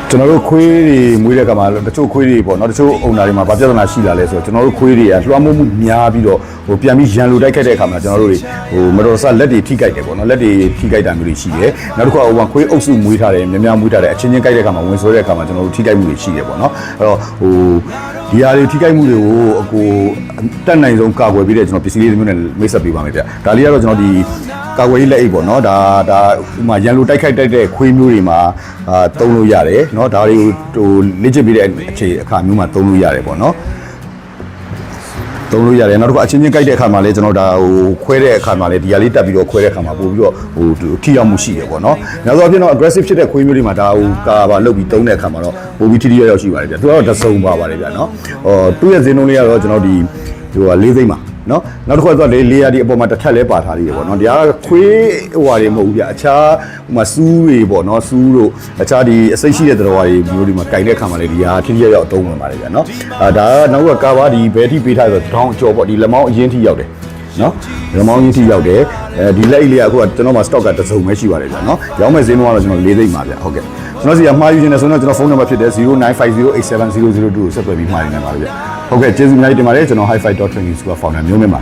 ကျွန်တော်တို့ခွေးတွေမွေးတဲ့ကမှာတချို့ခွေးတွေပေါ့နော်တချို့အုံနာတွေမှာဗာပြဿနာရှိလာလဲဆိုတော့ကျွန်တော်တို့ခွေးတွေကလွှမ်းမိုးမှုများပြီးတော့ဟိုပြန်ပြီးရန်လိုတိုက်ခိုက်တဲ့အခါမှာကျွန်တော်တို့တွေဟိုမတော်ဆလက်တွေထိခိုက်တယ်ပေါ့နော်လက်တွေထိခိုက်တာမျိုးတွေရှိတယ်နောက်တစ်ခါဟိုခွေးအုပ်စုမွေးထားတယ်များများမွေးထားတယ်အချင်းချင်းကြိုက်တဲ့အခါမှာဝင်ဆွဲတဲ့အခါမှာကျွန်တော်တို့ထိခိုက်မှုတွေရှိတယ်ပေါ့နော်အဲ့တော့ဟိုဒီဟာတွေထိခိုက်မှုတွေကိုအကိုတက်နိုင်ဆုံးကာကွယ်ပြီးတဲ့ကျွန်တော်ပစ္စည်းလေးမျိုးနဲ့မိတ်ဆက်ပေးပါမယ်ဗျဒါလေးကတော့ကျွန်တော်ဒီကာကွယ်ရေးလက်အိတ်ပေါ့နော်ဒါဥမာရန်လိုတိုက်ခိုက်တဲ့ခွေးမျိုးတွေမှာသုံးလို့ရတယ်เนาะဒါတွေကိုဟိုလေ့ကျင့်ပြီးတဲ့အခြေအခါမျိုးမှာသုံးလို့ရတယ်ပေါ့နော်သုံးလို့ရတယ်နောက်တစ်ခါအချင်းချင်းကြိုက်တဲ့အခါမှာလည်းကျွန်တော်ဒါဟိုခွဲတဲ့အခါမှာလည်းဒီဟာလေးတက်ပြီးတော့ခွဲတဲ့အခါမှာပို့ပြီးတော့ဟိုထိရောက်မှုရှိတယ်ပေါ့နော်နောက်ဆုံးအဖြစ်တော့ aggressive ဖြစ်တဲ့ခွေးမျိုးတွေမှာဒါဟိုကာပါလုတ်ပြီးသုံးတဲ့အခါမှာတော့ပို့ပြီးထိထိရောက်ရှိပါတယ်ဗျသူကတော့တစုံပါပါတယ်ဗျနော်ဟိုသူ့ရဲ့ဈေးနှုန်းလေးကတော့ကျွန်တော်ဒီဟို၄သိန်းပါနော်နောက်တစ်ခါတော့လေယာဒီအပေါ်မှာတစ်ထက်လဲပါထားသေးတယ်ပေါ့နော်ဒီကခွေးဟိုဟာတွေမဟုတ်ဘူးဗျအခြားဟိုမှာစူးတွေပေါ့နော်စူးတို့အခြားဒီအစိတ်ရှိတဲ့တော်တွေမျိုးတွေမှာကြိုင်တဲ့ခါမှာလေဒီဟာထိထိရောက်အသုံးဝင်ပါတယ်ဗျနော်ဒါကနောက်ကကာဘာဒီဘဲထိပေးထားဆိုတော့ဒေါင်းကြော်ပေါ့ဒီလက်မောင်းအရင်ထိရောက်တယ်နော်လက်မောင်းကြီးထိရောက်တယ်ဒီလက်အိတ်လေးကအခုကကျွန်တော်မှာ stock ကတစ်စုံပဲရှိပါတယ်ဗျနော်ရောင်းမဲ့ဈေးနှုန်းကတော့ကျွန်တော်၄သိန်းပါဗျဟုတ်ကဲ့ကျွန်တော်စီကမှားယူနေဆိုတော့ကျွန်တော်ဖုန်းနံပါတ်ဖြစ်တဲ့0950870002ကိုဆက်သွယ်ပြီးမှားနေပါဗျဟုတ်ကဲ့ကျေးဇူးအများကြီးတင်ပါတယ်ကျွန်တော် hi-fi.training school founder မျိုးမင်းပါ